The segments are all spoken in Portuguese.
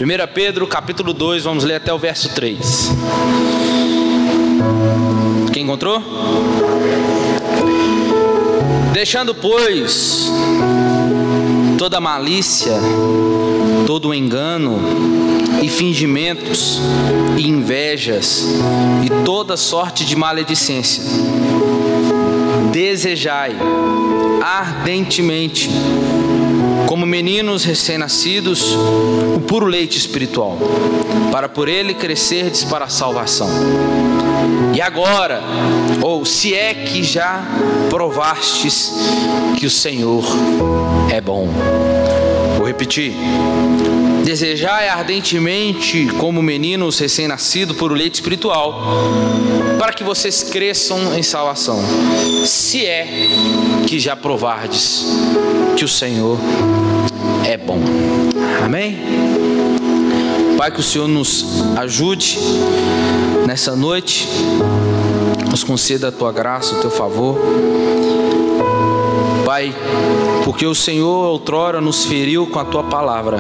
1 Pedro capítulo 2, vamos ler até o verso 3. Quem encontrou? Deixando, pois, toda malícia, todo engano e fingimentos e invejas e toda sorte de maledicência, desejai ardentemente, como meninos recém-nascidos, o puro leite espiritual, para por ele crescerdes para a salvação. E agora, ou se é que já provastes que o Senhor é bom. Vou repetir. Desejai ardentemente, como meninos recém-nascidos, por o leite espiritual, para que vocês cresçam em salvação, se é que já provardes que o Senhor é bom. Amém? Pai, que o Senhor nos ajude nessa noite, nos conceda a tua graça, o teu favor, Pai, porque o Senhor outrora nos feriu com a tua palavra,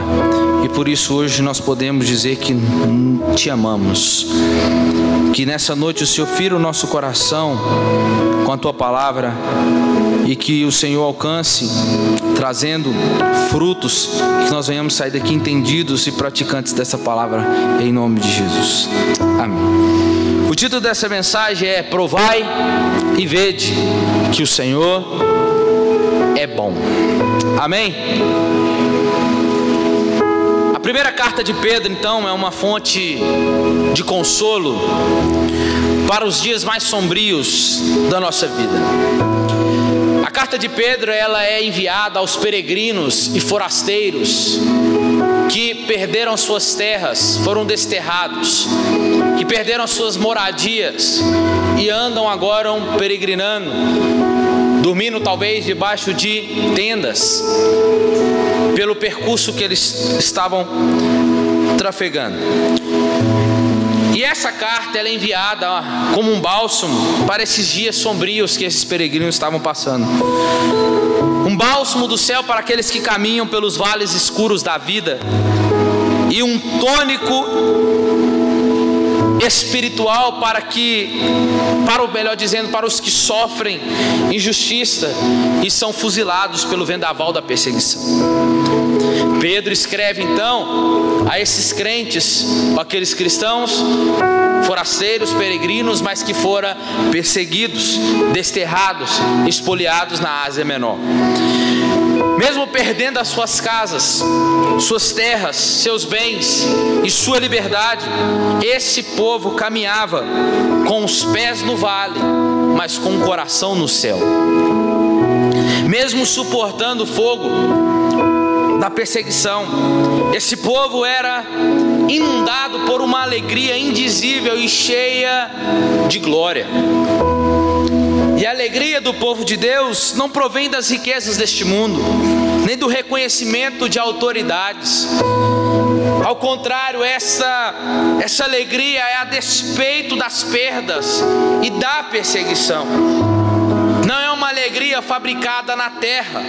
e por isso hoje nós podemos dizer que te amamos. Que nessa noite o Senhor fira o nosso coração com a tua palavra, e que o Senhor alcance, trazendo frutos, que nós venhamos sair daqui entendidos e praticantes dessa palavra, em nome de Jesus. Amém. O título dessa mensagem é: Provai e vede que o Senhor é bom. Amém? A primeira carta de Pedro, então, é uma fonte de consolo para os dias mais sombrios da nossa vida. A carta de Pedro, ela é enviada aos peregrinos e forasteiros que perderam suas terras, foram desterrados, que perderam suas moradias e andam agora peregrinando, dormindo talvez debaixo de tendas, pelo percurso que eles estavam trafegando. E essa carta, ela é enviada como um bálsamo para esses dias sombrios que esses peregrinos estavam passando. Um bálsamo do céu para aqueles que caminham pelos vales escuros da vida, e um tônico espiritual para os que sofrem injustiça e são fuzilados pelo vendaval da perseguição. Pedro escreve então a esses crentes, aqueles cristãos, forasteiros, peregrinos, mas que foram perseguidos, desterrados, espoliados na Ásia Menor. Mesmo perdendo as suas casas, suas terras, seus bens e sua liberdade, esse povo caminhava com os pés no vale, mas com o coração no céu. Mesmo suportando o fogo da perseguição, esse povo era inundado por uma alegria indizível e cheia de glória. E a alegria do povo de Deus não provém das riquezas deste mundo, nem do reconhecimento de autoridades. Ao contrário, essa alegria é a despeito das perdas e da perseguição. Não é uma alegria fabricada na terra,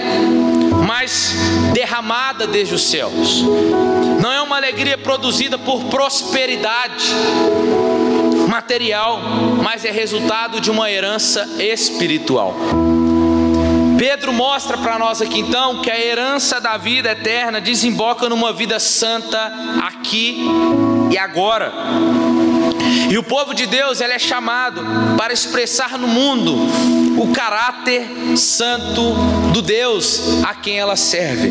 mas derramada desde os céus. Não é uma alegria produzida por prosperidade material, mas é resultado de uma herança espiritual. Pedro mostra para nós aqui então que a herança da vida eterna desemboca numa vida santa aqui e agora. E o povo de Deus, ele é chamado para expressar no mundo o caráter santo do Deus a quem ela serve.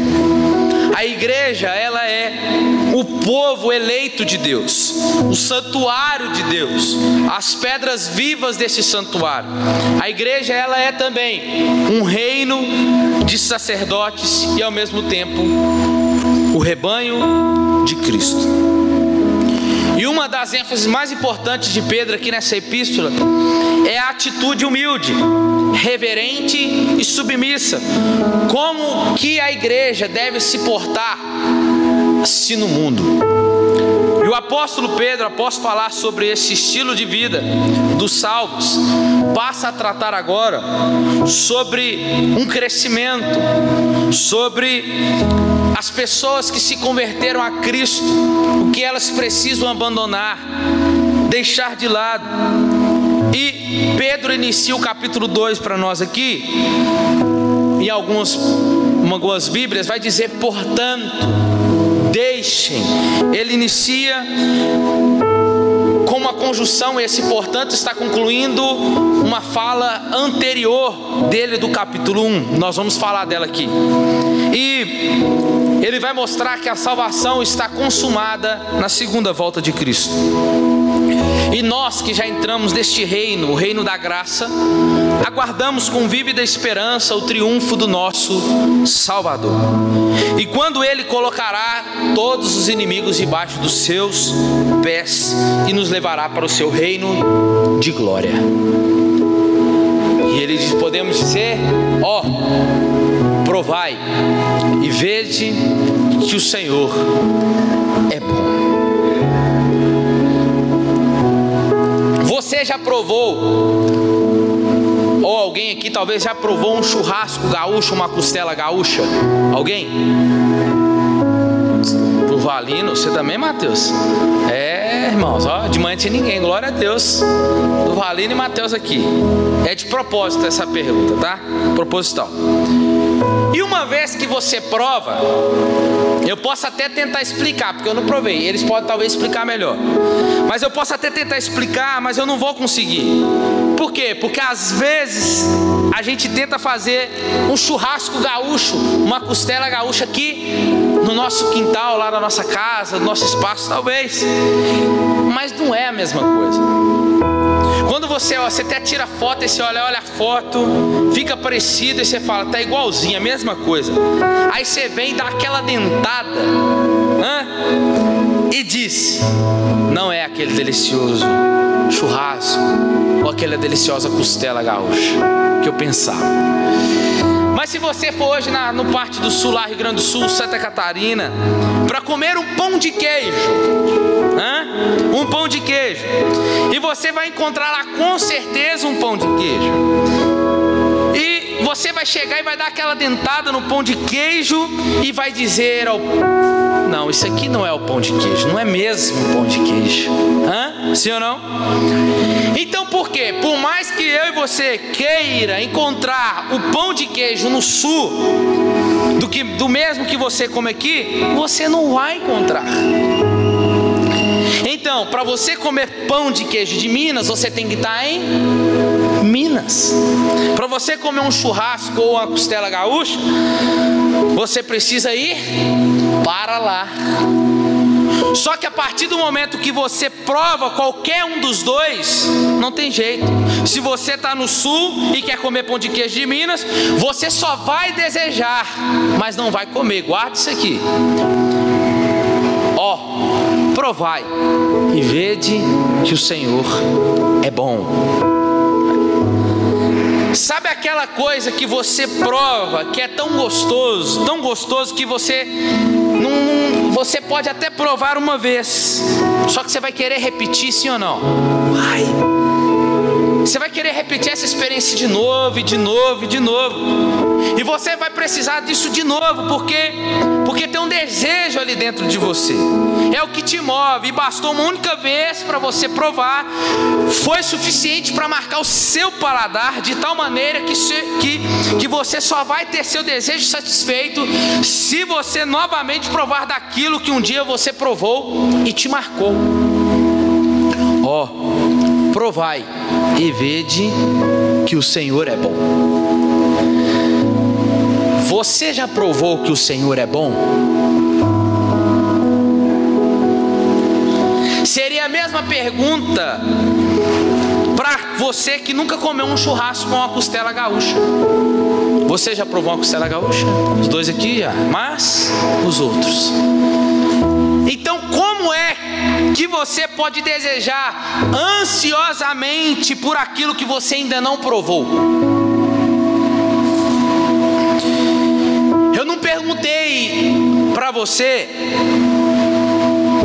A igreja, ela é o povo eleito de Deus, o santuário de Deus, as pedras vivas desse santuário. A igreja, ela é também um reino de sacerdotes e ao mesmo tempo o rebanho de Cristo. E uma das ênfases mais importantes de Pedro aqui nessa epístola é a atitude humilde, reverente e submissa. Como que a igreja deve se portar assim no mundo? E o apóstolo Pedro, após falar sobre esse estilo de vida dos salvos, passa a tratar agora sobre um crescimento, sobre a as pessoas que se converteram a Cristo, o que elas precisam abandonar, deixar de lado. E Pedro inicia o capítulo 2 para nós aqui, em algumas Bíblias vai dizer, portanto, deixem. Ele inicia com uma conjunção, esse portanto está concluindo uma fala anterior dele do capítulo 1, nós vamos falar dela aqui. E ele vai mostrar que a salvação está consumada na segunda volta de Cristo. E nós que já entramos neste reino, o reino da graça, aguardamos com vívida esperança o triunfo do nosso Salvador. E quando Ele colocará todos os inimigos debaixo dos seus pés e nos levará para o seu reino de glória. E Ele diz, podemos dizer, provai e vede que o Senhor é bom. Você já provou, ou alguém aqui talvez já provou um churrasco gaúcho, uma costela gaúcha? Alguém? Pro Valino, você também, Mateus? Irmãos, de manhã tinha ninguém, glória a Deus. Do Valino e Mateus aqui. É de propósito essa pergunta, tá? Proposital. E uma vez que você prova, eu posso até tentar explicar, porque eu não provei, eles podem talvez explicar melhor, mas eu posso até tentar explicar, mas eu não vou conseguir. Por quê? Porque às vezes a gente tenta fazer um churrasco gaúcho, uma costela gaúcha aqui no nosso quintal, lá na nossa casa, no nosso espaço talvez, mas não é a mesma coisa. Quando você até tira foto e você olha a foto, fica parecido e você fala, tá igualzinho, a mesma coisa. Aí você vem e dá aquela dentada, e diz, não é aquele delicioso churrasco ou aquela deliciosa costela gaúcha que eu pensava. Mas se você for hoje no parte do sul, lá Rio Grande do Sul, Santa Catarina, para comer um pão de queijo, um pão de queijo, e você vai encontrar lá com certeza um pão de queijo, e você vai chegar e vai dar aquela dentada no pão de queijo e vai dizer não, isso aqui não é o pão de queijo, não é mesmo o pão de queijo, sim ou não? Então por quê? Por mais que eu e você queira encontrar o pão de queijo no sul, do mesmo que você come aqui, você não vai encontrar. Então, para você comer pão de queijo de Minas, você tem que estar em Minas. Para você comer um churrasco ou uma costela gaúcha, você precisa ir para lá. Só que a partir do momento que você prova qualquer um dos dois, não tem jeito. Se você está no sul e quer comer pão de queijo de Minas, você só vai desejar, mas não vai comer. Guarda isso aqui. Provai e vede que o Senhor é bom. Sabe aquela coisa que você prova, que é tão gostoso que você você pode até provar uma vez, só que você vai querer repetir, sim ou não? Você vai querer repetir essa experiência de novo, e de novo, e de novo. E você vai precisar disso de novo, porque tem um desejo ali dentro de você. É o que te move. E bastou uma única vez para você provar, foi suficiente para marcar o seu paladar de tal maneira que você só vai ter seu desejo satisfeito se você novamente provar daquilo que um dia você provou e te marcou. Provai e vede que o Senhor é bom. Você já provou que o Senhor é bom? Seria a mesma pergunta para você que nunca comeu um churrasco com uma costela gaúcha. Você já provou uma costela gaúcha? Os dois aqui já, mas os outros. Então, como é que você pode desejar ansiosamente por aquilo que você ainda não provou? Eu não perguntei para você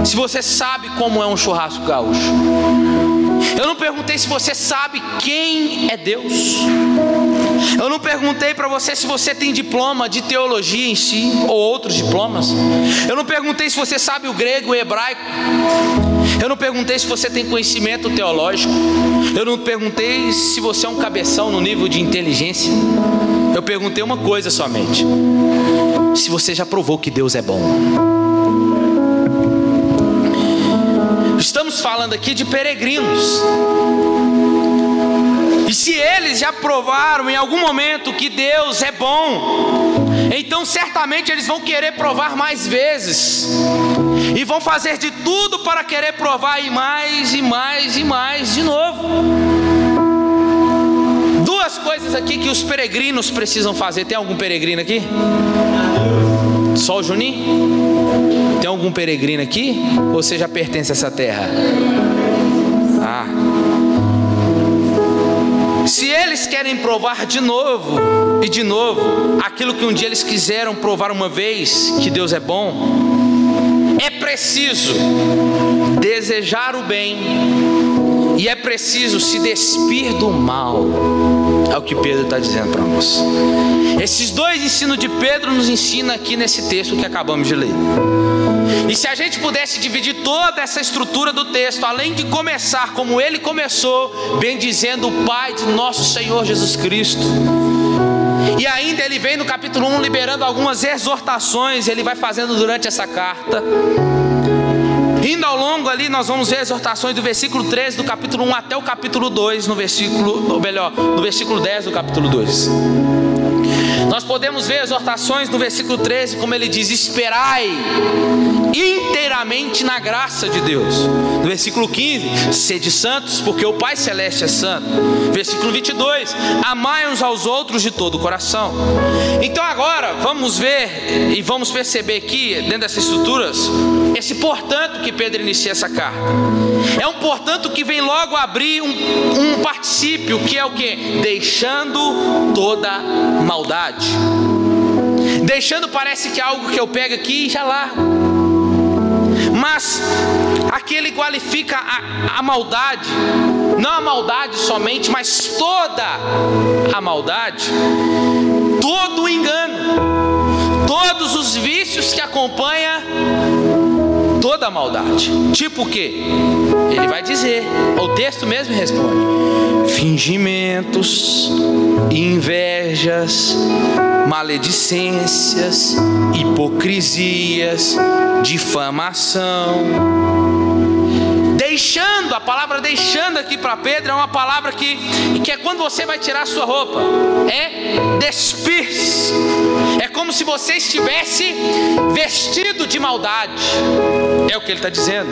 se você sabe como é um churrasco gaúcho. Eu não perguntei se você sabe quem é Deus. Eu não perguntei para você se você tem diploma de teologia em si, ou outros diplomas. Eu não perguntei se você sabe o grego, o hebraico. Eu não perguntei se você tem conhecimento teológico. Eu não perguntei se você é um cabeção no nível de inteligência. Eu perguntei uma coisa somente: se você já provou que Deus é bom. Estamos falando aqui de peregrinos. E se eles já provaram em algum momento que Deus é bom, então certamente eles vão querer provar mais vezes. E vão fazer de tudo para querer provar e mais, e mais, e mais de novo. Duas coisas aqui que os peregrinos precisam fazer. Tem algum peregrino aqui? Só o Juninho? Tem algum peregrino aqui? Ou você já pertence a essa terra? Se eles querem provar de novo e de novo aquilo que um dia eles quiseram provar uma vez, que Deus é bom, é preciso desejar o bem e é preciso se despir do mal. É o que Pedro está dizendo para nós. Esses dois ensinos de Pedro nos ensina aqui nesse texto que acabamos de ler. E se a gente pudesse dividir toda essa estrutura do texto, além de começar como ele começou, bendizendo o Pai de nosso Senhor Jesus Cristo, e ainda ele vem no capítulo 1 liberando algumas exortações, ele vai fazendo durante essa carta. Indo ao longo ali, nós vamos ver exortações do versículo 13 do capítulo 1 até o capítulo 2, no versículo 10 do capítulo 2. Nós podemos ver exortações no versículo 13, como ele diz: esperai inteiramente na graça de Deus. No versículo 15, sede santos, porque o Pai Celeste é santo. Versículo 22, amai uns aos outros de todo o coração. Então agora, vamos ver e vamos perceber aqui, dentro dessas estruturas, esse portanto que Pedro inicia essa carta. É um portanto que vem logo abrir um particípio, que é o que? Deixando toda maldade. Deixando parece que é algo que eu pego aqui e já largo. Mas aqui ele qualifica a maldade, não a maldade somente, mas toda a maldade, todo o engano, todos os vícios que acompanham toda a maldade. Tipo o quê? Ele vai dizer, o texto mesmo responde: fingimentos, invejas, maledicências, hipocrisias, difamação. Deixando, a palavra deixando aqui para Pedro é uma palavra que é quando você vai tirar a sua roupa, é despir-se. É como se você estivesse vestido de maldade. É o que ele está dizendo.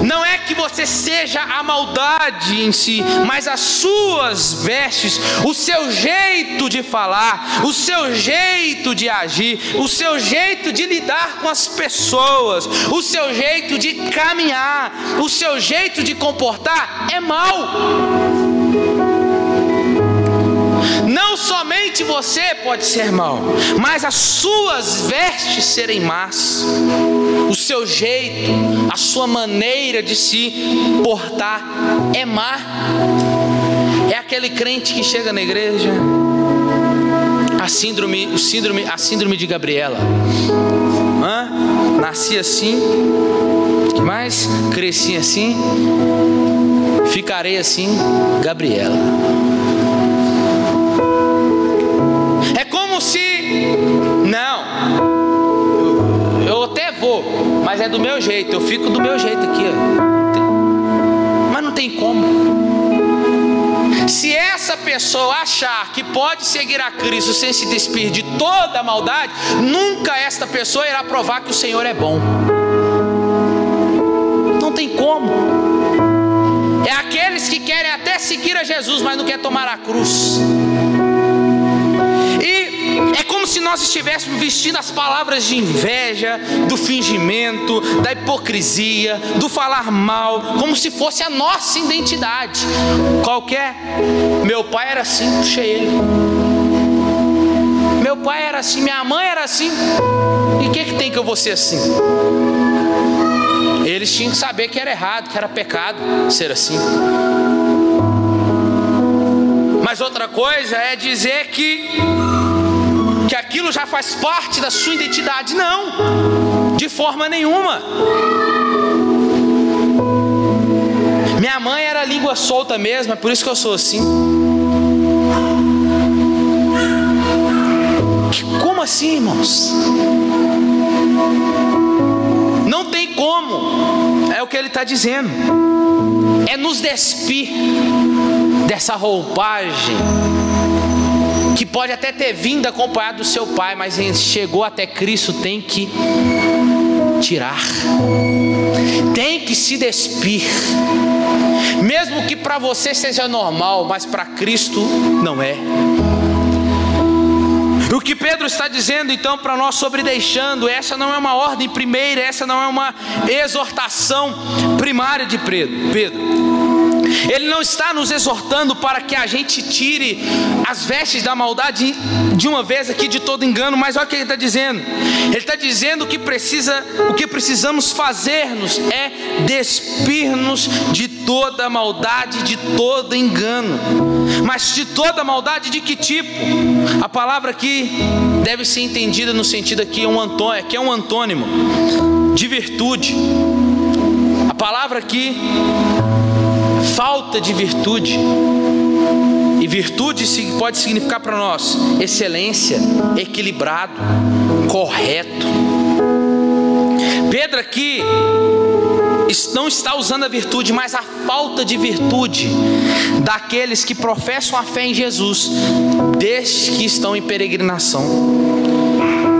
Não é que você seja a maldade em si, mas as suas vestes, o seu jeito de falar, o seu jeito de agir, o seu jeito de lidar com as pessoas, o seu jeito de caminhar, o seu jeito de comportar é mau. Não somente você pode ser mau, mas as suas vestes serem más. O seu jeito, a sua maneira de se portar é má. É aquele crente que chega na igreja, a síndrome de Gabriela. Nasci assim, mas cresci assim, ficarei assim, Gabriela. É como se, não, eu até vou, mas é do meu jeito, eu fico do meu jeito aqui, ó. Mas não tem como. Se essa pessoa achar que pode seguir a Cristo sem se despir de toda a maldade, nunca esta pessoa irá provar que o Senhor é bom. Não tem como. É aqueles que querem até seguir a Jesus, mas não querem tomar a cruz. É como se nós estivéssemos vestindo as palavras de inveja, do fingimento, da hipocrisia, do falar mal, como se fosse a nossa identidade. Qualquer. Meu pai era assim, puxei ele. Meu pai era assim, minha mãe era assim. E o que tem que eu vou ser assim? Eles tinham que saber que era errado, que era pecado ser assim. Mas outra coisa é dizer que aquilo já faz parte da sua identidade. Não, de forma nenhuma. Minha mãe era língua solta mesmo, é por isso que eu sou assim. Como assim, irmãos? Não tem como. É o que ele está dizendo. É nos despir dessa roupagem que pode até ter vindo acompanhado do seu pai, mas chegou até Cristo, tem que tirar, tem que se despir, mesmo que para você seja normal, mas para Cristo não é. O que Pedro está dizendo então para nós sobre deixando, essa não é uma ordem primeira, essa não é uma exortação primária de Pedro. Ele não está nos exortando para que a gente tire as vestes da maldade de uma vez aqui, de todo engano, mas olha o que ele está dizendo. Ele está dizendo que o que precisamos fazer-nos é despir-nos de toda maldade, de todo engano. Mas de toda maldade de que tipo? A palavra aqui deve ser entendida no sentido aqui, que é um antônimo de virtude. A palavra aqui, falta de virtude. E virtude pode significar para nós excelência, equilibrado, correto. Pedro aqui não está usando a virtude, mas a falta de virtude daqueles que professam a fé em Jesus, destes que estão em peregrinação,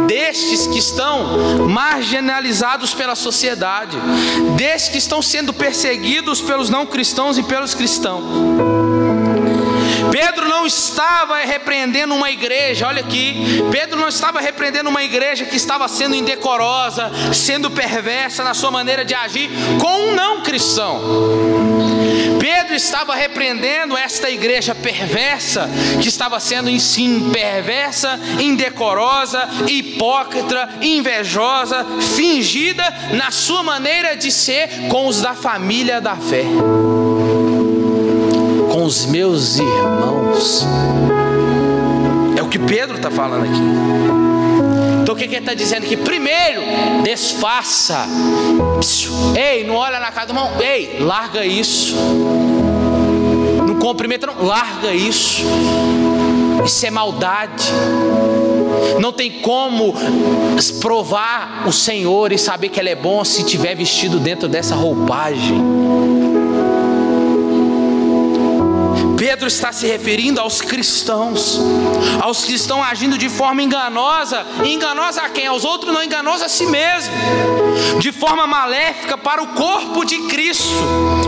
destes que estão marginalizados pela sociedade, destes que estão sendo perseguidos pelos não cristãos e pelos cristãos. Pedro não estava repreendendo uma igreja, olha aqui, Pedro não estava repreendendo uma igreja que estava sendo indecorosa, sendo perversa na sua maneira de agir com um não cristão. Pedro estava repreendendo esta igreja perversa, que estava sendo em si perversa, indecorosa, hipócrita, invejosa, fingida na sua maneira de ser com os da família da fé, com os meus irmãos. É o que Pedro está falando aqui. Então o que ele está dizendo aqui? Primeiro, desfaça. Ei, não olha na cara do irmão. Ei, larga isso. Não cumprimenta, não. Larga isso. Isso é maldade. Não tem como provar o Senhor e saber que Ele é bom se estiver vestido dentro dessa roupagem. Pedro está se referindo aos cristãos, aos que estão agindo de forma enganosa. E enganosa a quem? Aos outros não, enganosa a si mesmo, de forma maléfica para o corpo de Cristo,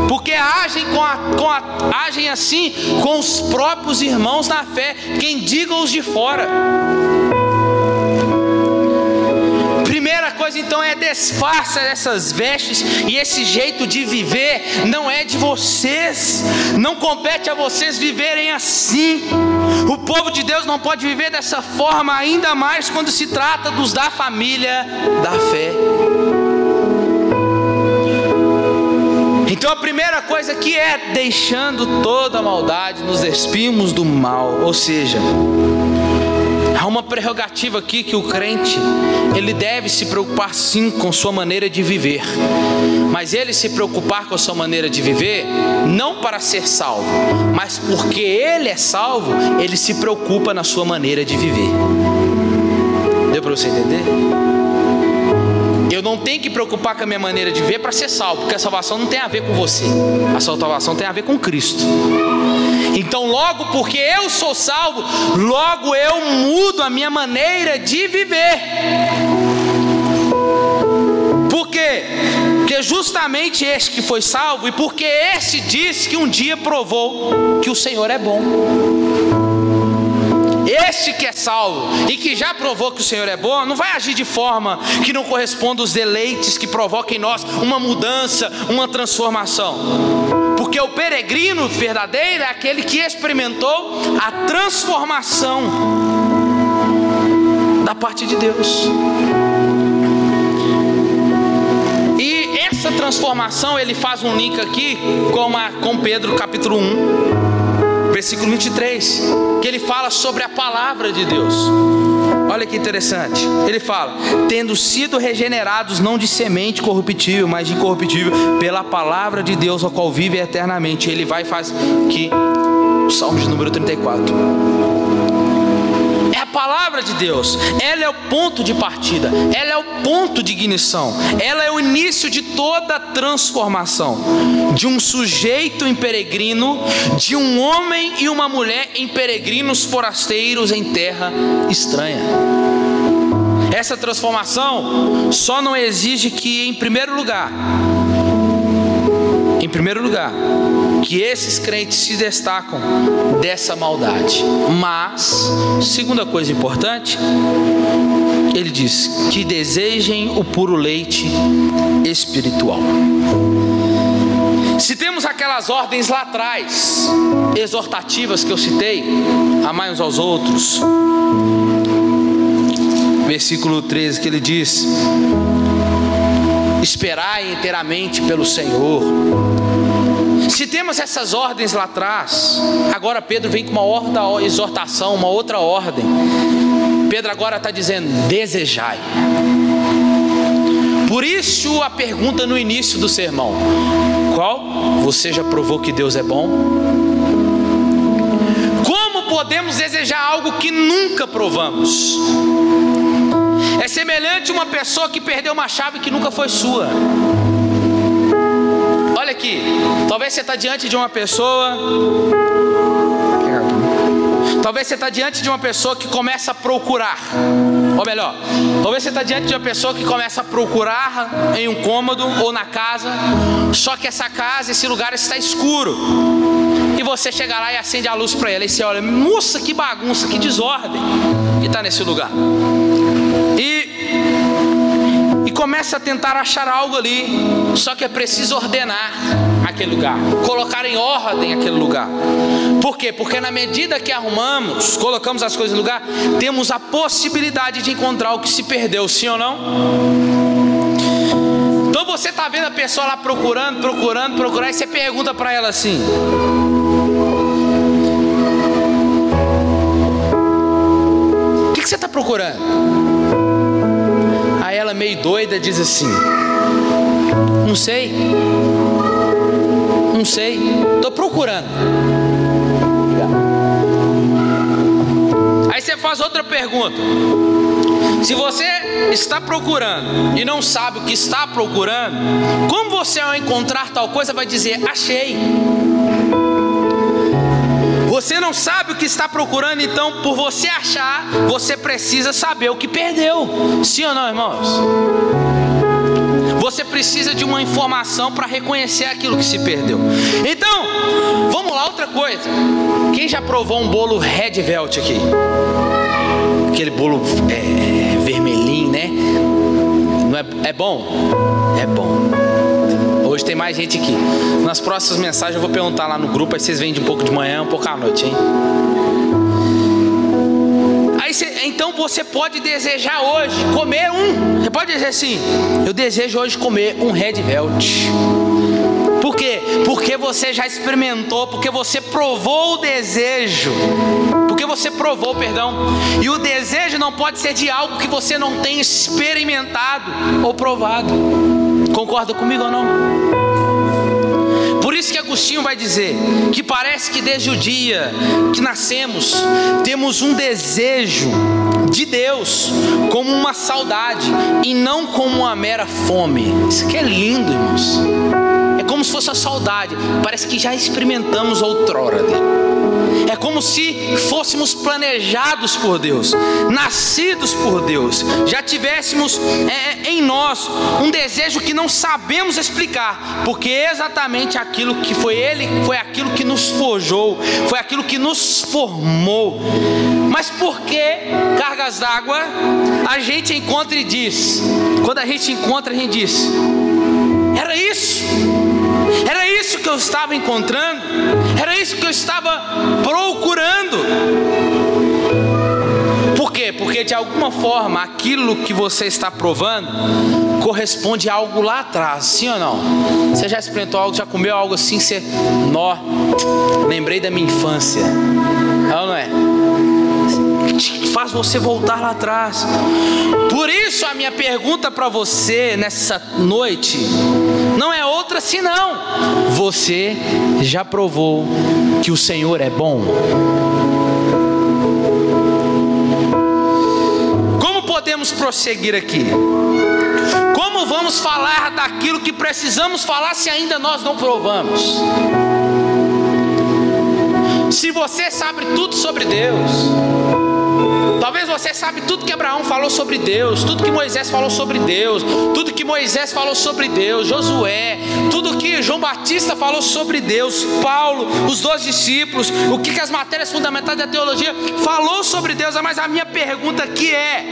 porque agem assim com os próprios irmãos na fé, quem diga os de fora. Primeira coisa então é desfaça dessas vestes, e esse jeito de viver não é de vocês, não compete a vocês viverem assim. O povo de Deus não pode viver dessa forma, ainda mais quando se trata dos da família da fé. Então a primeira coisa que é deixando toda a maldade, nos despimos do mal, ou seja, há uma prerrogativa aqui que o crente, ele deve se preocupar sim com sua maneira de viver, mas ele se preocupar com a sua maneira de viver, não para ser salvo, mas porque ele é salvo, ele se preocupa na sua maneira de viver. Deu para você entender? Eu não tenho que preocupar com a minha maneira de viver para ser salvo, porque a salvação não tem a ver com você, a salvação tem a ver com Cristo. Então logo porque eu sou salvo, logo eu mudo a minha maneira de viver. Por quê? Porque justamente este que foi salvo, e porque este disse que um dia provou que o Senhor é bom. Este que é salvo e que já provou que o Senhor é bom, não vai agir de forma que não corresponda aos deleites que provoquem em nós uma mudança, uma transformação. Porque o peregrino verdadeiro é aquele que experimentou a transformação da parte de Deus. E essa transformação, ele faz um link aqui com Pedro capítulo 1, versículo 23, que ele fala sobre a palavra de Deus. Olha que interessante, ele fala: tendo sido regenerados não de semente corruptível, mas de incorruptível, pela palavra de Deus, ao qual vive eternamente. Ele vai e faz que o Salmo de número 34. É a palavra de Deus, ela é o ponto de partida, ela é o ponto de ignição, ela é o início de toda a transformação de um sujeito em peregrino, de um homem e uma mulher em peregrinos forasteiros em terra estranha. Essa transformação só não exige que, em primeiro lugar, que esses crentes se destacam dessa maldade. Mas, segunda coisa importante, ele diz que desejem o puro leite espiritual. Se temos aquelas ordens lá atrás, exortativas que eu citei, amai uns aos outros, versículo 13, que ele diz: esperai inteiramente pelo Senhor. Se temos essas ordens lá atrás, agora Pedro vem com uma outra exortação, uma outra ordem. Pedro agora está dizendo: desejai. Por isso a pergunta no início do sermão: qual? Você já provou que Deus é bom? Como podemos desejar algo que nunca provamos? É semelhante a uma pessoa que perdeu uma chave que nunca foi sua. Olha aqui, talvez você está diante de uma pessoa, que começa a procurar, ou melhor, talvez você está diante de uma pessoa que começa a procurar em um cômodo ou na casa, só que essa casa, esse lugar está escuro, e você chega lá e acende a luz para ela, e você olha: nossa, que bagunça, que desordem que está nesse lugar, e começa a tentar achar algo ali, só que é preciso ordenar aquele lugar, colocar em ordem aquele lugar. Por quê? Porque na medida que colocamos as coisas no lugar, temos a possibilidade de encontrar o que se perdeu, sim ou não? Então você está vendo a pessoa lá procurando, e você pergunta para ela assim: o que você está procurando? Aí ela, meio doida, diz assim: não sei, estou procurando. Aí você faz outra pergunta: se você está procurando e não sabe o que está procurando, como você, ao encontrar tal coisa, vai dizer: achei? Você não sabe o que está procurando, então, por você achar, você precisa saber o que perdeu. Sim ou não, irmãos? Você precisa de uma informação para reconhecer aquilo que se perdeu. Então, vamos lá, outra coisa. Quem já provou um bolo Red Velvet aqui? Aquele bolo vermelhinho, né? Não é bom? É bom. Hoje tem mais gente aqui. Nas próximas mensagens eu vou perguntar lá no grupo, aí vocês vêm de um pouco de manhã, um pouco à noite, hein? Então você pode desejar hoje comer Você pode dizer assim: eu desejo hoje comer um Red Velvet. Por quê? Porque você já experimentou, porque você provou o desejo. E o desejo não pode ser de algo que você não tenha experimentado ou provado. Concorda comigo ou não? Por isso que Agostinho vai dizer que parece que desde o dia que nascemos, temos um desejo de Deus como uma saudade e não como uma mera fome. Isso aqui é lindo, irmãos. É como se fosse a saudade. Parece que já experimentamos outrora dele. É como se fôssemos planejados por Deus, nascidos por Deus, já tivéssemos em nós um desejo que não sabemos explicar, porque exatamente aquilo que foi Ele, foi aquilo que nos forjou, foi aquilo que nos formou. Mas por que cargas d'água a gente encontra e diz? Quando a gente encontra, a gente diz: era isso que eu estava encontrando, era isso que eu estava procurando. Por quê? Porque de alguma forma aquilo que você está provando corresponde a algo lá atrás, sim ou não? Você já experimentou algo, já comeu algo assim, você, lembrei da minha infância, não é? Faz você voltar lá atrás. Por isso a minha pergunta para você nessa noite não é outra senão: você já provou que o Senhor é bom? Como podemos prosseguir aqui? Como vamos falar daquilo que precisamos falar se ainda nós não provamos? Se você sabe tudo sobre Deus, talvez você sabe tudo que Abraão falou sobre Deus, tudo que Moisés falou sobre Deus, tudo que Moisés falou sobre Deus, Josué, tudo que João Batista falou sobre Deus, Paulo, os 12 discípulos, o que as matérias fundamentais da teologia falou sobre Deus. Mas a minha pergunta aqui é: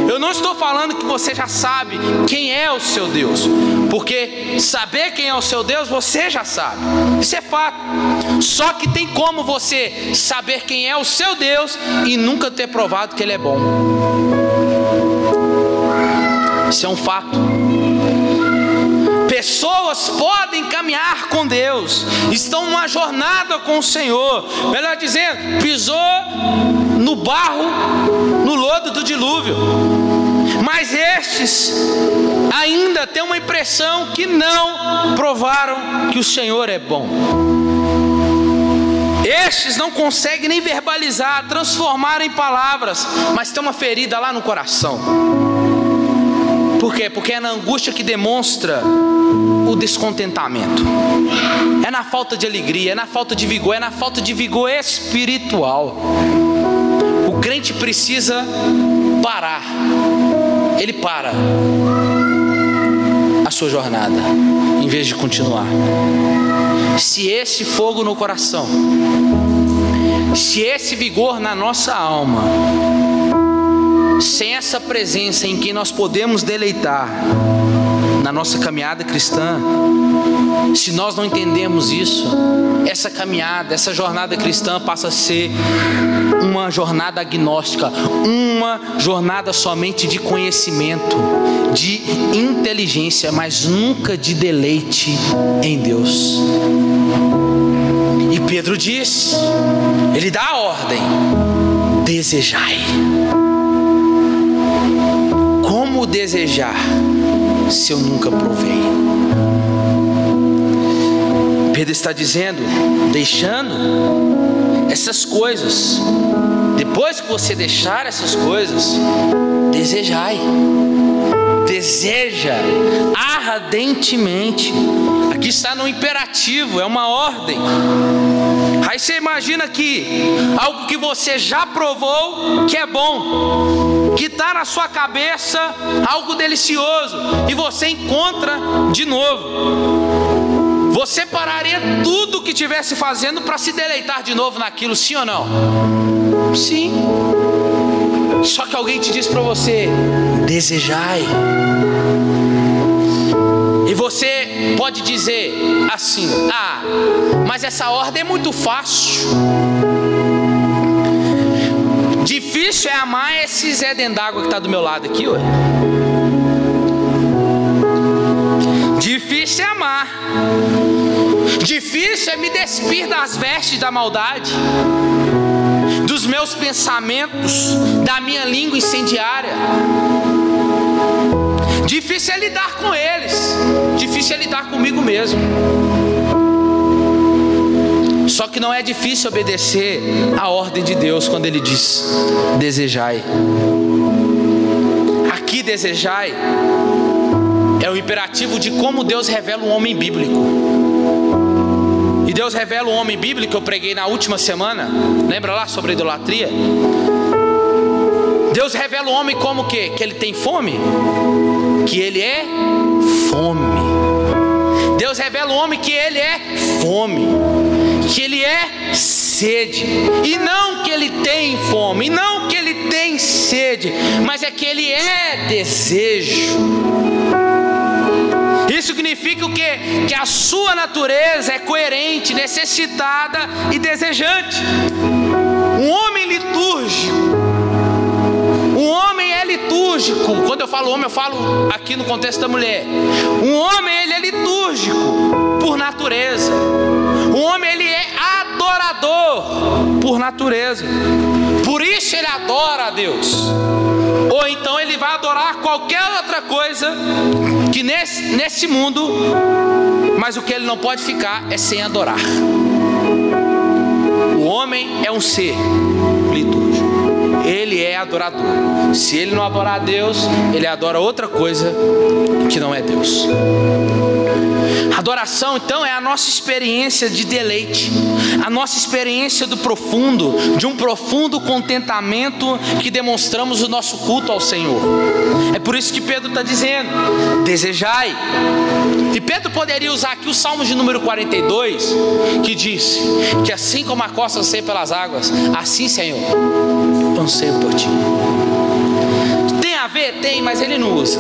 eu não estou falando que você já sabe quem é o seu Deus, porque saber quem é o seu Deus você já sabe, isso é fato. Só que tem como você saber quem é o seu Deus e nunca ter provado que Ele é bom. Isso é um fato. Pessoas podem caminhar com Deus, estão numa jornada com o Senhor, melhor dizendo, pisou no barro, no lodo do dilúvio, mas estes ainda têm uma impressão que não provaram que o Senhor é bom. Estes não conseguem nem verbalizar, transformar em palavras, mas tem uma ferida lá no coração. Por quê? Porque é na angústia que demonstra o descontentamento, é na falta de alegria, é na falta de vigor, é na falta de vigor espiritual. O crente precisa parar, ele para a sua jornada em vez de continuar. Se esse fogo no coração, se esse vigor na nossa alma, sem essa presença em que nós podemos deleitar na nossa caminhada cristã, se nós não entendemos isso, essa caminhada, essa jornada cristã passa a ser uma jornada agnóstica, uma jornada somente de conhecimento, de inteligência, mas nunca de deleite em Deus. E Pedro diz, ele dá a ordem: desejai. Como desejar se eu nunca provei? Pedro está dizendo, deixando essas coisas, depois que você deixar essas coisas, desejai. Deseja ardentemente. Aqui está no imperativo, é uma ordem. Aí você imagina que algo que você já provou que é bom, que está na sua cabeça, algo delicioso, e você encontra de novo. Você pararia tudo o que estivesse fazendo para se deleitar de novo naquilo, sim ou não? Sim. Só que alguém te diz para você: desejai. E você pode dizer assim: mas essa ordem é muito fácil. Difícil é amar esse Zé dentro d'água que está do meu lado aqui, ué. Difícil é amar. Difícil é me despir das vestes da maldade, dos meus pensamentos, da minha língua incendiária. Difícil é lidar com eles. Difícil é lidar comigo mesmo. Só que não é difícil obedecer a ordem de Deus quando Ele diz: desejai. Aqui, desejai é o imperativo de como Deus revela um homem bíblico. E Deus revela um homem bíblico, eu preguei na última semana, lembra lá sobre a idolatria? Deus revela o homem como que ele tem fome, que ele é fome. Deus revela o homem que ele é fome, que ele é sede, e não que ele tem fome, e não que ele tem sede, mas é que ele é desejo. Isso significa o quê? Que a sua natureza é coerente, necessitada e desejante. Um homem litúrgico, litúrgico. Quando eu falo homem, eu falo aqui no contexto da mulher. Um homem, ele é litúrgico por natureza. Um homem, ele é adorador por natureza. Por isso ele adora a Deus. Ou então ele vai adorar qualquer outra coisa que nesse mundo, mas o que ele não pode ficar é sem adorar. O homem é um ser litúrgico. Ele é adorador. Se ele não adorar a Deus, ele adora outra coisa que não é Deus. Adoração, então, é a nossa experiência de deleite, a nossa experiência do profundo, de um profundo contentamento que demonstramos no nosso culto ao Senhor. É por isso que Pedro está dizendo: desejai. E Pedro poderia usar aqui o Salmo de número 42, que diz que assim como a costa anseia pelas águas, assim, Senhor, eu anseio por ti. Tem a ver? Tem, mas ele não usa.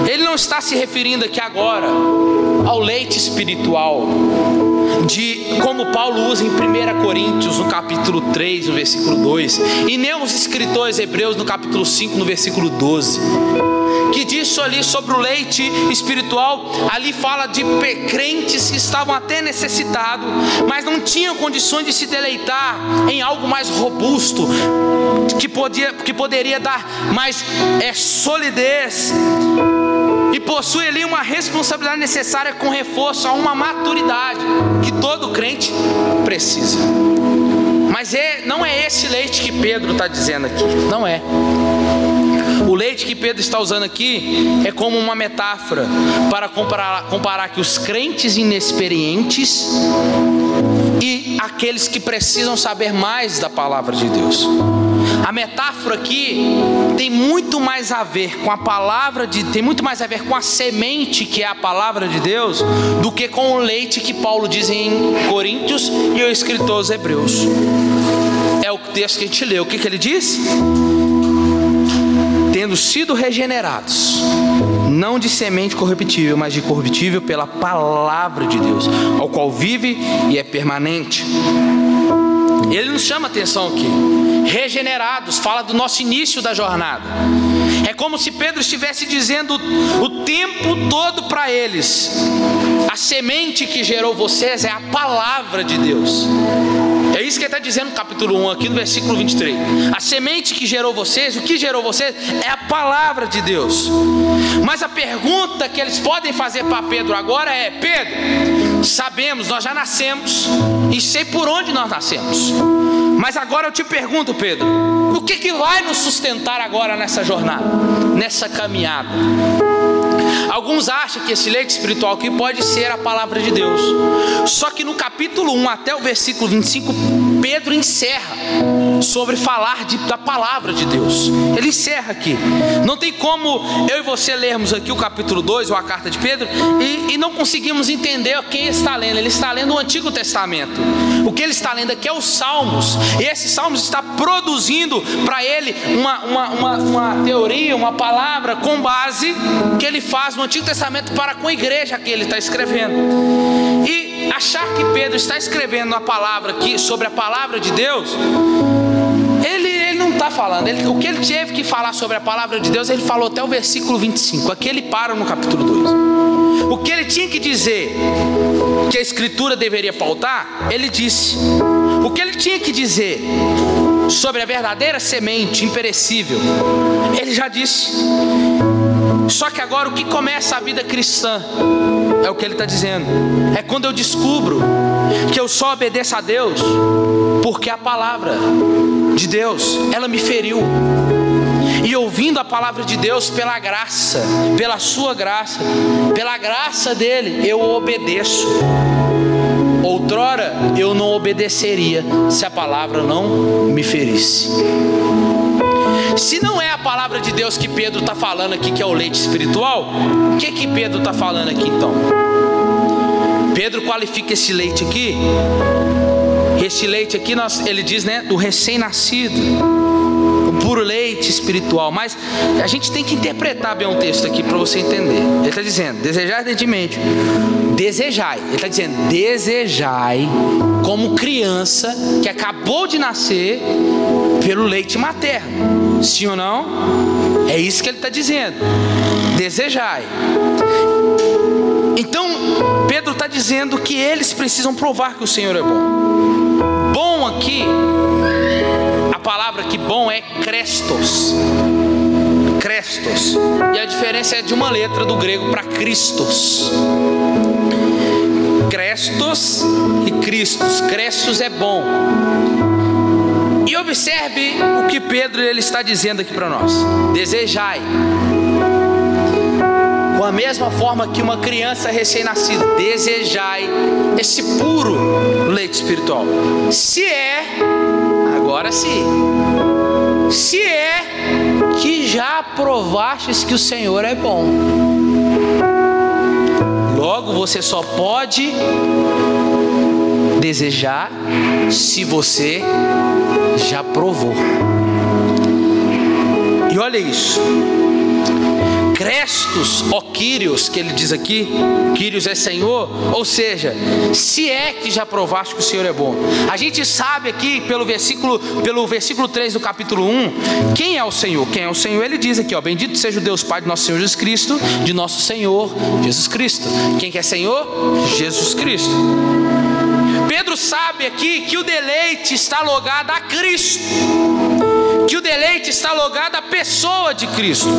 Ele não está se referindo aqui agora ao leite espiritual, de como Paulo usa em 1 Coríntios, no capítulo 3, no versículo 2, e nem os escritores hebreus no capítulo 5, no versículo 12, que diz ali sobre o leite espiritual. Ali fala de crentes que estavam até necessitados, mas não tinham condições de se deleitar em algo mais robusto, que poderia dar mais solidez, e possui ali uma responsabilidade necessária com reforço a uma maturidade que todo crente precisa. Mas não é esse leite que Pedro está dizendo aqui, não é. O leite que Pedro está usando aqui é como uma metáfora para comparar que os crentes inexperientes e aqueles que precisam saber mais da palavra de Deus. A metáfora aqui tem muito mais a ver com a palavra tem muito mais a ver com a semente, que é a palavra de Deus, do que com o leite que Paulo diz em Coríntios e o escritor aos Hebreus. É o texto que a gente leu. O que ele diz? Tendo sido regenerados, não de semente corruptível, mas de corruptível pela palavra de Deus, ao qual vive e é permanente. Ele nos chama a atenção aqui. Regenerados, fala do nosso início da jornada. É como se Pedro estivesse dizendo o tempo todo para eles: a semente que gerou vocês é a palavra de Deus. É isso que ele está dizendo no capítulo 1, aqui no versículo 23. A semente que gerou vocês, o que gerou vocês é a palavra de Deus. Mas a pergunta que eles podem fazer para Pedro agora é: Pedro, sabemos, nós já nascemos e sei por onde nós nascemos, mas agora eu te pergunto, Pedro, o que vai nos sustentar agora nessa jornada, nessa caminhada? Alguns acham que esse leite espiritual aqui pode ser a palavra de Deus. Só que no capítulo 1 até o versículo 25, Pedro encerra sobre falar da palavra de Deus. Ele encerra aqui. Não tem como eu e você lermos aqui o capítulo 2 ou a carta de Pedro e não conseguimos entender quem está lendo. Ele está lendo o Antigo Testamento. O que ele está lendo aqui é os Salmos. E esses Salmos está produzindo para ele uma teoria, uma palavra com base que ele faz no Antigo Testamento para com a igreja que ele está escrevendo. E achar que Pedro está escrevendo a palavra aqui sobre a palavra de Deus, ele não está falando. O que ele teve que falar sobre a palavra de Deus, ele falou até o versículo 25. Aqui ele para no capítulo 2. O que ele tinha que dizer que a escritura deveria pautar, ele disse. O que ele tinha que dizer sobre a verdadeira semente imperecível, ele já disse. Só que agora o que começa a vida cristã é o que ele está dizendo. É quando eu descubro que eu só obedeço a Deus porque a palavra de Deus, ela me feriu. E ouvindo a palavra de Deus pela graça, pela sua graça, pela graça dele, eu obedeço. Outrora eu não obedeceria se a palavra não me ferisse. Se não é a palavra de Deus que Pedro está falando aqui, que é o leite espiritual, o que Pedro está falando aqui então? Pedro qualifica esse leite aqui. Esse leite aqui, ele diz, né, do recém-nascido, o puro leite espiritual. Mas a gente tem que interpretar bem o texto aqui para você entender. Ele está dizendo: desejai ardentemente. Desejai. Ele está dizendo: desejai como criança que acabou de nascer pelo leite materno. Sim ou não? É isso que ele está dizendo. Desejai. Então, Pedro está dizendo que eles precisam provar que o Senhor é bom. Bom aqui, a palavra que bom é Krestos. Krestos. E a diferença é de uma letra do grego para Christos. Krestos e Christos. Krestos é bom. E observe o que Pedro ele está dizendo aqui para nós. Desejai. Com a mesma forma que uma criança recém-nascida, desejai esse puro leite espiritual. Se é, agora sim, se é que já provastes que o Senhor é bom. Logo você só pode desejar se você já provou. E olha isso. Krestos, ó Kyrios, que ele diz aqui, Kyrios é Senhor, ou seja, se é que já provaste que o Senhor é bom. A gente sabe aqui pelo versículo 3 do capítulo 1, quem é o Senhor? Quem é o Senhor? Ele diz aqui, ó, bendito seja o Deus Pai de nosso Senhor Jesus Cristo, de nosso Senhor Jesus Cristo. Quem que é Senhor? Jesus Cristo. Pedro sabe aqui que o deleite está logado a Cristo, que o deleite está logado à pessoa de Cristo.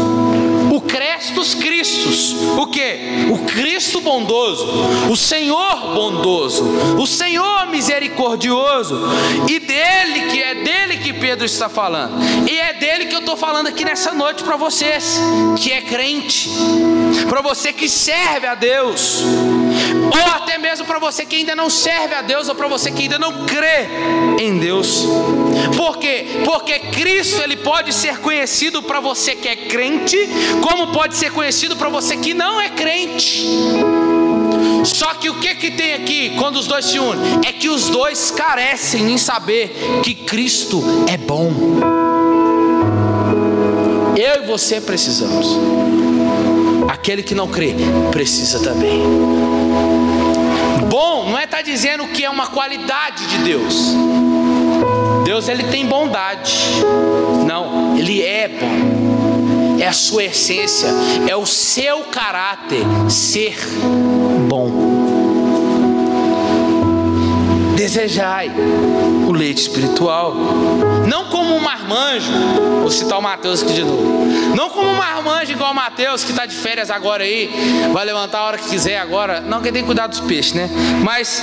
O Krestos Cristos, o que? O Cristo bondoso, o Senhor bondoso, o Senhor misericordioso, e dele, que é dele que Pedro está falando, e é dele que eu estou falando aqui nessa noite para vocês, que é crente, para você que serve a Deus, ou até mesmo para você que ainda não serve a Deus, ou para você que ainda não crê em Deus. Por quê? Porque Cristo ele pode ser conhecido para você que é crente, como pode ser conhecido para você que não é crente. Só que o que tem aqui quando os dois se unem? É que os dois carecem em saber que Cristo é bom. Eu e você precisamos. Aquele que não crê precisa também. Bom não é estar dizendo que é uma qualidade de Deus. Deus ele tem bondade. Não, ele é bom. É a sua essência, é o seu caráter ser bom. Desejai o leite espiritual, não como um marmanjo. Vou citar o Mateus aqui de novo. Não como um marmanjo igual o Mateus, que está de férias agora aí, vai levantar a hora que quiser agora. Não, que tem que cuidar dos peixes, né? Mas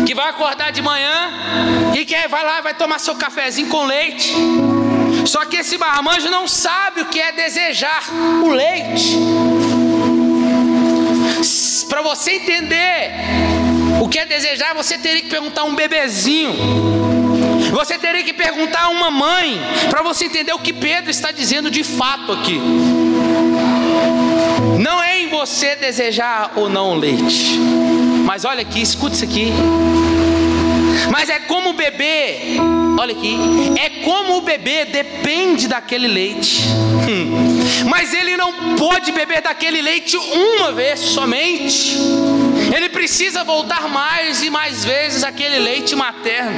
que vai acordar de manhã e que vai lá, vai tomar seu cafezinho com leite. Só que esse marmanjo não sabe o que é desejar o leite. Para você entender o que é desejar, você teria que perguntar a um bebezinho. Você teria que perguntar a uma mãe, para você entender o que Pedro está dizendo de fato aqui. Não é em você desejar ou não o leite. Mas olha aqui, escute isso aqui. Mas é como o bebê, olha aqui, é como o bebê depende daquele leite. Mas ele não pode beber daquele leite uma vez somente. Ele precisa voltar mais e mais vezes àquele leite materno.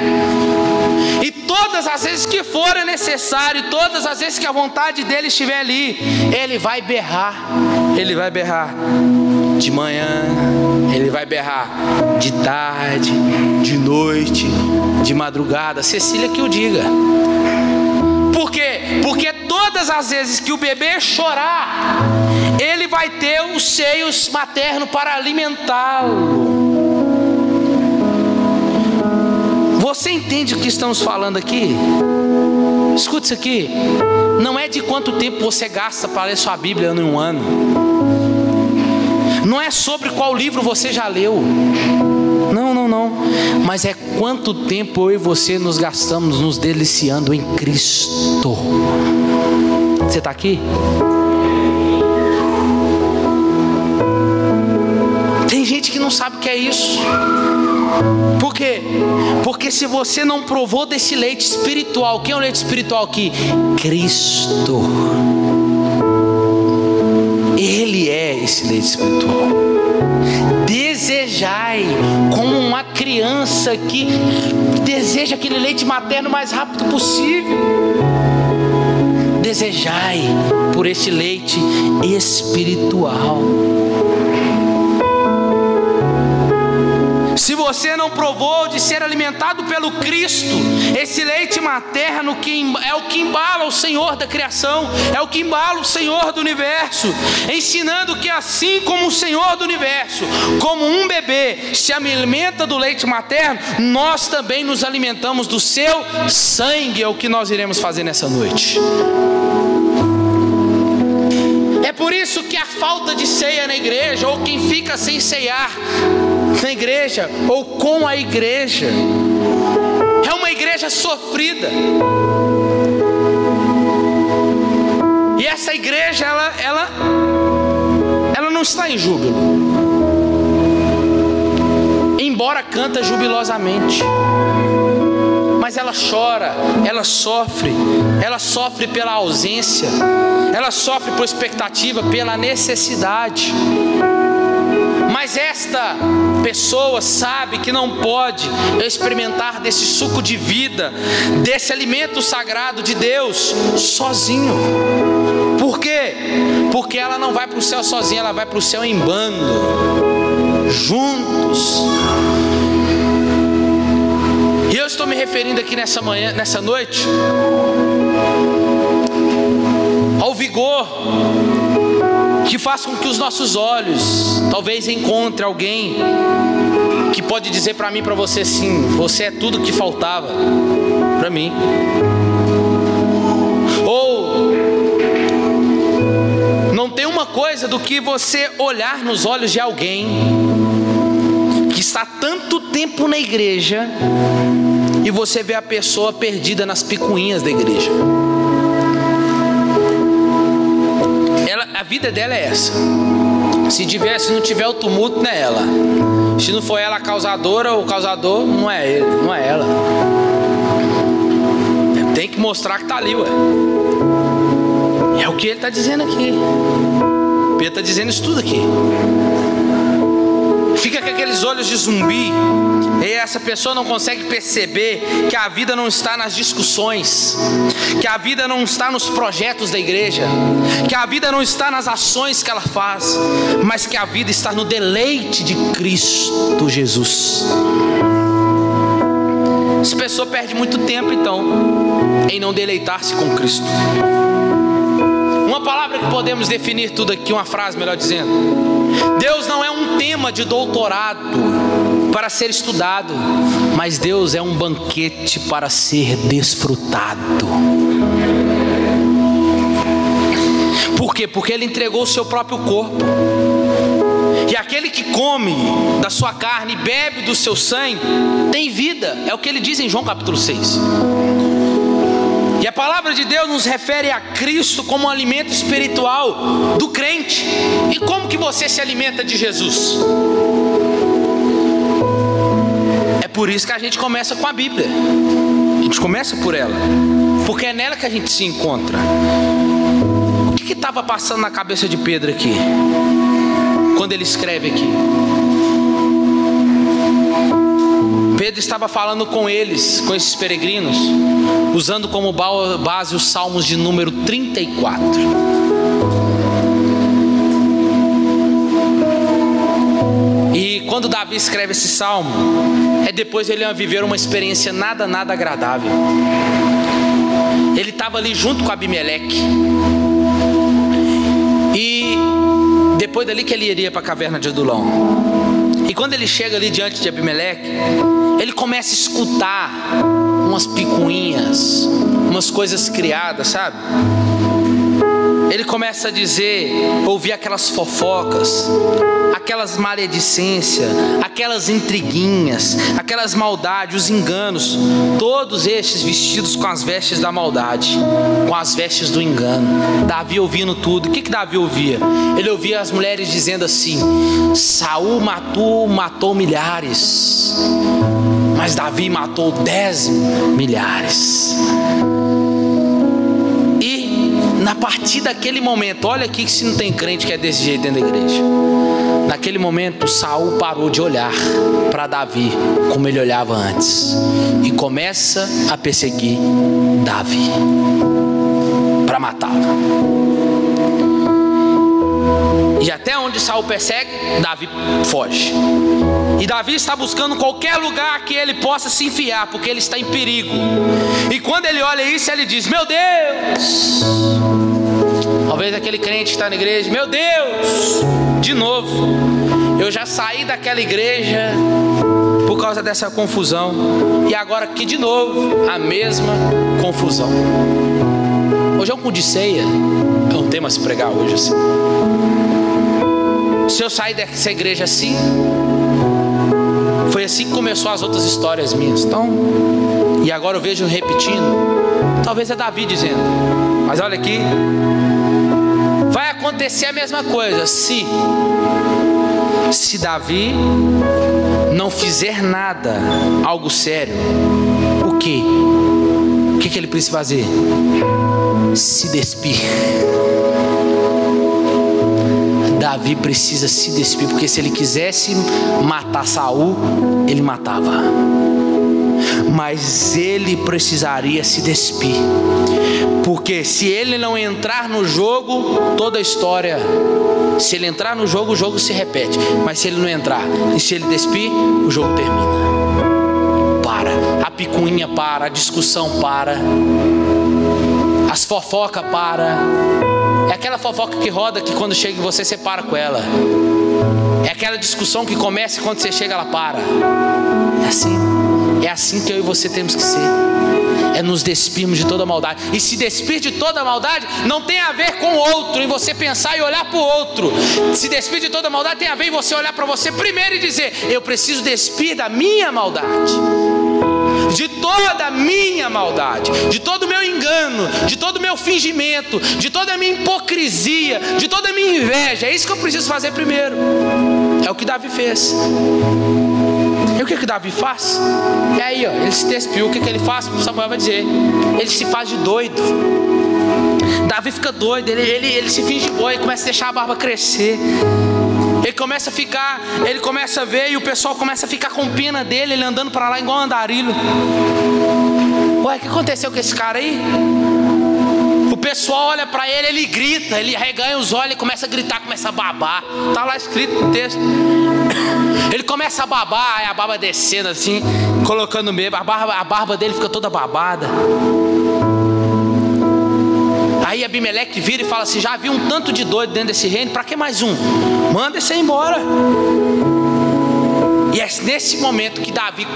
E todas as vezes que for necessário, todas as vezes que a vontade dele estiver ali, ele vai berrar. Ele vai berrar de manhã, ele vai berrar de tarde, de noite, de madrugada. Cecília que o diga. Por quê? Porque todas as vezes que o bebê chorar, ele vai ter os seios maternos para alimentá-lo. Você entende o que estamos falando aqui? Escute isso aqui. Não é de quanto tempo você gasta para ler sua Bíblia em um ano. Não é sobre qual livro você já leu. Não. Mas é quanto tempo eu e você nos gastamos nos deliciando em Cristo. Você está aqui? Tem gente que não sabe o que é isso. Por quê? Porque se você não provou desse leite espiritual, quem é o leite espiritual aqui? Cristo. Ele é esse leite espiritual. Desejai como uma criança que deseja aquele leite materno o mais rápido possível. desejai por este leite espiritual. Se você não provou de ser alimentado pelo Cristo, esse leite materno é o que embala o Senhor da criação, é o que embala o Senhor do universo, ensinando que assim como o Senhor do universo, como um bebê se alimenta do leite materno, nós também nos alimentamos do seu sangue. É o que nós iremos fazer nessa noite. É por isso que a falta de ceia na igreja, ou quem fica sem ceiar na igreja ou com a igreja, é uma igreja sofrida. E essa igreja ela não está em júbilo, embora canta jubilosamente, mas ela chora, ela sofre pela ausência, ela sofre por expectativa, pela necessidade. Mas esta pessoa sabe que não pode experimentar desse suco de vida, desse alimento sagrado de Deus, sozinho. Por quê? Porque ela não vai para o céu sozinha, ela vai para o céu em bando, juntos. E eu estou me referindo aqui nessa noite, ao vigor que faz com que os nossos olhos talvez encontre alguém que pode dizer para mim, para você, sim, você é tudo que faltava para mim. Ou não tem uma coisa do que você olhar nos olhos de alguém que está há tanto tempo na igreja e você vê a pessoa perdida nas picuinhas da igreja. A vida dela é essa. Se não tiver o tumulto, não é ela. Se não for ela a causadora, o causador não é ele, não é ela. Tem que mostrar que está ali, ué. É o que ele está dizendo aqui. Pedro está dizendo isso tudo aqui. Fica com aqueles olhos de zumbi, e essa pessoa não consegue perceber que a vida não está nas discussões, que a vida não está nos projetos da igreja, que a vida não está nas ações que ela faz, mas que a vida está no deleite de Cristo Jesus. Essa pessoa perde muito tempo então em não deleitar-se com Cristo. Uma palavra que podemos definir tudo aqui, uma frase melhor dizendo: Deus não é um tema de doutorado para ser estudado, mas Deus é um banquete para ser desfrutado. Por quê? Porque Ele entregou o seu próprio corpo. E aquele que come da sua carne e bebe do seu sangue tem vida. É o que Ele diz em João capítulo 6. E a palavra de Deus nos refere a Cristo como um alimento espiritual do crente. E como que você se alimenta de Jesus? É por isso que a gente começa com a Bíblia. A gente começa por ela, porque é nela que a gente se encontra. O que estava passando na cabeça de Pedro aqui, quando ele escreve aqui? Pedro estava falando com eles, com esses peregrinos, usando como base os Salmos de número 34. E quando Davi escreve esse salmo, é depois ele ia viver uma experiência nada agradável. Ele estava ali junto com Abimeleque, e depois dali que ele iria para a caverna de Adulão. E quando ele chega ali diante de Abimeleque, ele começa a escutar umas picuinhas, umas coisas criadas, sabe? Ele começa a ouvir aquelas fofocas, aquelas maledicências, aquelas intriguinhas, aquelas maldades, os enganos, todos estes vestidos com as vestes da maldade, com as vestes do engano. Davi ouvindo tudo. O que Davi ouvia? Ele ouvia as mulheres dizendo assim: Saul matou milhares, mas Davi matou 10 milhares. A partir daquele momento, olha aqui que se não tem crente que é desse jeito dentro da igreja. Naquele momento, Saul parou de olhar para Davi como ele olhava antes, e começa a perseguir Davi. para matá-lo. E até onde Saul persegue, Davi foge. E Davi está buscando qualquer lugar que ele possa se enfiar, porque ele está em perigo. E quando ele olha isso, ele diz: meu Deus! Talvez aquele crente que está na igreja: meu Deus! De novo, eu já saí daquela igreja por causa dessa confusão, e agora aqui de novo a mesma confusão. Hoje é um culto de ceia, é um tema a se pregar hoje assim. Se eu sair dessa igreja assim, foi assim que começou as outras histórias minhas. Então, e agora eu vejo repetindo. Talvez é Davi dizendo, mas olha aqui, vai acontecer a mesma coisa se Davi não fizer nada, algo sério. O que ele precisa fazer? Se despir. Davi precisa se despir, porque se ele quisesse matar Saul, ele matava. Mas ele precisaria se despir, porque se ele não entrar no jogo, toda a história, se ele entrar no jogo, o jogo se repete. Mas se ele não entrar, e se ele despir, o jogo termina. Para, a picuinha para, a discussão para, as fofocas para. É aquela fofoca que roda, que quando chega em você, você para com ela. É aquela discussão que começa e quando você chega, ela para. É assim que eu e você temos que ser. É nos despirmos de toda maldade. E se despir de toda maldade não tem a ver com o outro, em você pensar e olhar para o outro. Se despir de toda maldade tem a ver em você olhar para você primeiro e dizer: eu preciso despir da minha maldade, de toda a minha maldade, de todo o meu engano, de todo o meu fingimento, de toda a minha hipocrisia, de toda a minha inveja. É isso que eu preciso fazer primeiro. É o que Davi fez. E o que Davi faz? E aí, ele se despiu. O que ele faz? Samuel vai dizer: ele se faz de doido. Davi fica doido, ele se finge de boi, começa a deixar a barba crescer. Ele começa a ver, e o pessoal começa a ficar com pena dele, ele andando para lá igual um andarilho. Ué, o que aconteceu com esse cara aí? O pessoal olha para ele, ele grita, ele reganha os olhos e começa a gritar, começa a babar. Está lá escrito no texto. Ele começa a babar, aí a barba descendo assim, colocando medo, a barba dele fica toda babada. Aí Abimeleque vira e fala assim: já vi um tanto de doido dentro desse reino, para que mais um? Manda esse aí embora. E é nesse momento que Davi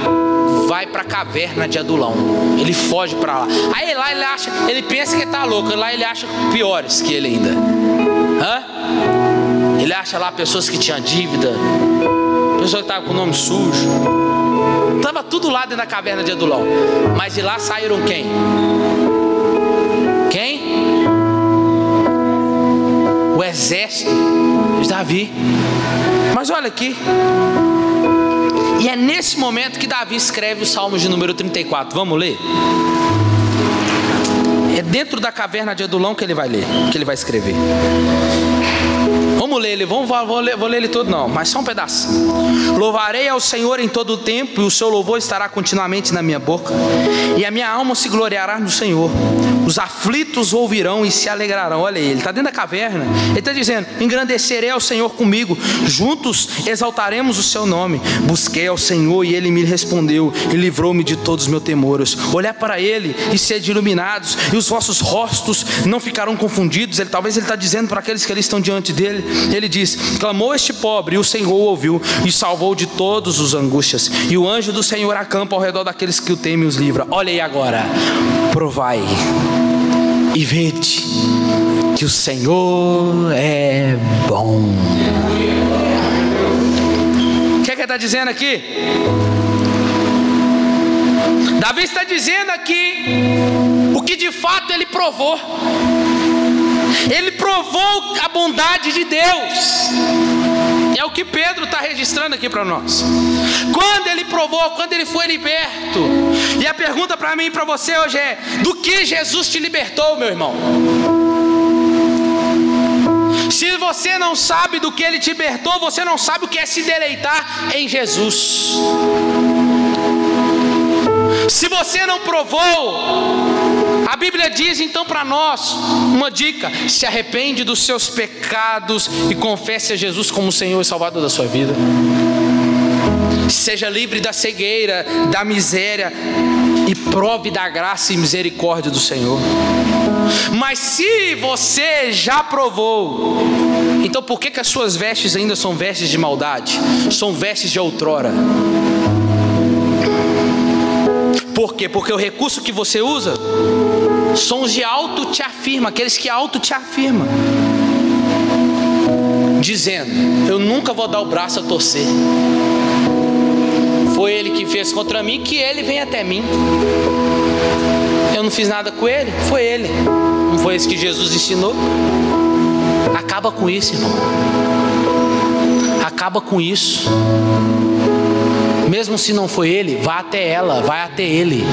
vai para a caverna de Adulão. Ele foge para lá. Aí lá ele pensa que ele está louco. Lá ele acha piores que ele ainda. Ele acha lá pessoas que tinham dívida, pessoas que estavam com o nome sujo. Estava tudo lá dentro da caverna de Adulão. Mas de lá saíram quem? Quem? O exército de Davi. Mas olha aqui. E é nesse momento que Davi escreve o Salmo de número 34. Vamos ler? É dentro da caverna de Adulão que ele vai ler, que ele vai escrever. Vamos ler ele, vou ler ele todo não, mas só um pedacinho. Louvarei ao Senhor em todo o tempo, e o seu louvor estará continuamente na minha boca, e a minha alma se gloriará no Senhor. Os aflitos ouvirão e se alegrarão. Olha ele está dentro da caverna. Ele está dizendo: engrandecerei ao Senhor comigo, juntos exaltaremos o seu nome. Busquei ao Senhor e ele me respondeu e livrou-me de todos os meus temores. Olhar para ele e sede iluminados, e os vossos rostos não ficarão confundidos. Talvez ele está dizendo para aqueles que ali estão diante dele. Ele diz: clamou este pobre, e o Senhor o ouviu e salvou de todos os angústias, e o anjo do Senhor acampa ao redor daqueles que o temem e os livra. Olha aí agora: provai e vede que o Senhor é bom. O que ele está dizendo aqui? Davi está dizendo aqui o que de fato ele provou. Ele provou a bondade de Deus. É o que Pedro está registrando aqui para nós. Quando ele provou, quando ele foi liberto. E a pergunta para mim e para você hoje é: do que Jesus te libertou, meu irmão? Se você não sabe do que ele te libertou, você não sabe o que é se deleitar em Jesus. Se você não provou, a Bíblia diz então para nós uma dica: se arrepende dos seus pecados e confesse a Jesus como Senhor e Salvador da sua vida. Seja livre da cegueira, da miséria e prove da graça e misericórdia do Senhor. Mas se você já provou, então por que as suas vestes ainda são vestes de maldade? São vestes de outrora. Por quê? Porque o recurso que você usa são os de auto te afirma, aqueles que auto te afirmam, dizendo: eu nunca vou dar o braço a torcer. Foi ele que fez contra mim, que ele vem até mim. Eu não fiz nada com ele, foi ele. Não foi isso que Jesus ensinou? Acaba com isso, irmão. Acaba com isso. Mesmo se não foi ele, vá até ela, vai até ele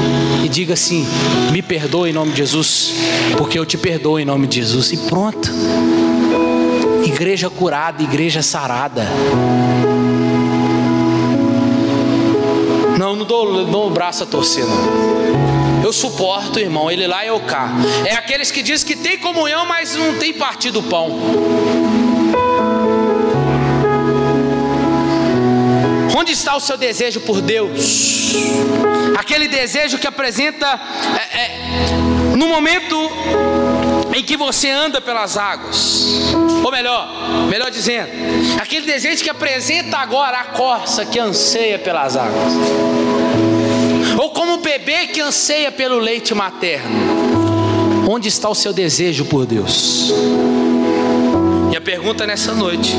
e diga assim: me perdoe em nome de Jesus, porque eu te perdoo em nome de Jesus. E pronto. Igreja curada, igreja sarada. Não dou o braço a torcer, não. Eu suporto, irmão, ele lá e eu cá. É aqueles que dizem que tem comunhão, mas não tem partido o pão. Onde está o seu desejo por Deus? Aquele desejo que apresenta no momento em que você anda pelas águas. Ou melhor dizendo, aquele desejo que apresenta agora a corça que anseia pelas águas. Ou como o bebê que anseia pelo leite materno. Onde está o seu desejo por Deus? E a pergunta nessa noite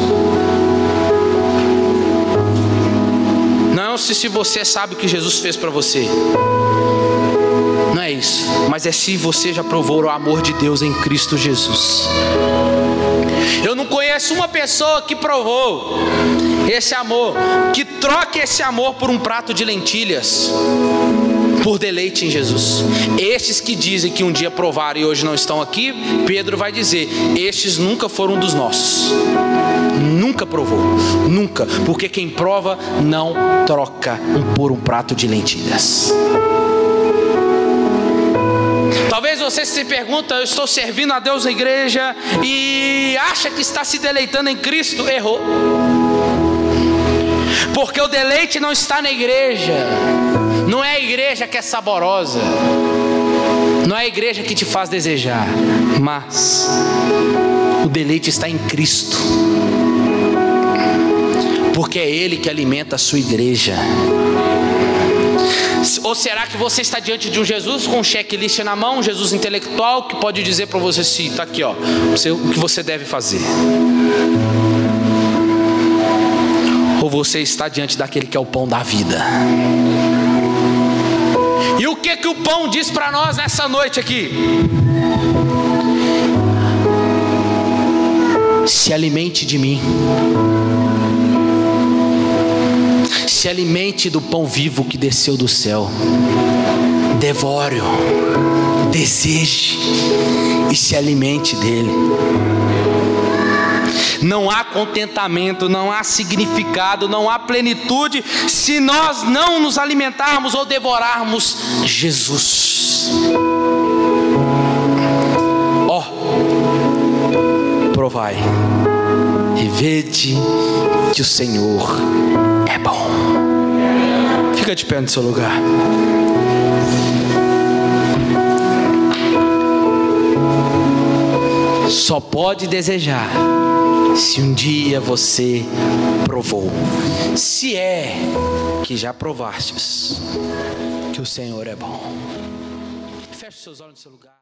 não é se você sabe o que Jesus fez para você. Não é isso. Mas é se você já provou o amor de Deus em Cristo Jesus. Eu não conheço uma pessoa que provou esse amor, que troque esse amor por um prato de lentilhas, por deleite em Jesus. Estes que dizem que um dia provaram e hoje não estão aqui, Pedro vai dizer: estes nunca foram dos nossos. Nunca provou, nunca, porque quem prova não troca por um prato de lentilhas. Talvez você se pergunta: eu estou servindo a Deus na igreja e acha que está se deleitando em Cristo. Errou. Porque o deleite não está na igreja. Não é a igreja que é saborosa, não é a igreja que te faz desejar, mas o deleite está em Cristo, porque é Ele que alimenta a sua igreja. Ou será que você está diante de um Jesus com um checklist na mão, um Jesus intelectual que pode dizer para você: sim, está aqui, ó, o que você deve fazer? Ou você está diante daquele que é o pão da vida? E o que o pão diz para nós nessa noite aqui? Se alimente de mim. Se alimente do pão vivo que desceu do céu. Devore-o, deseje e se alimente dele. Não há contentamento, não há significado, não há plenitude se nós não nos alimentarmos ou devorarmos Jesus. Ó, provai e vede que o Senhor é bom. Fica de pé no seu lugar. Só pode desejar se um dia você provou. Se é que já provastes que o Senhor é bom. Feche seus olhos no seu lugar.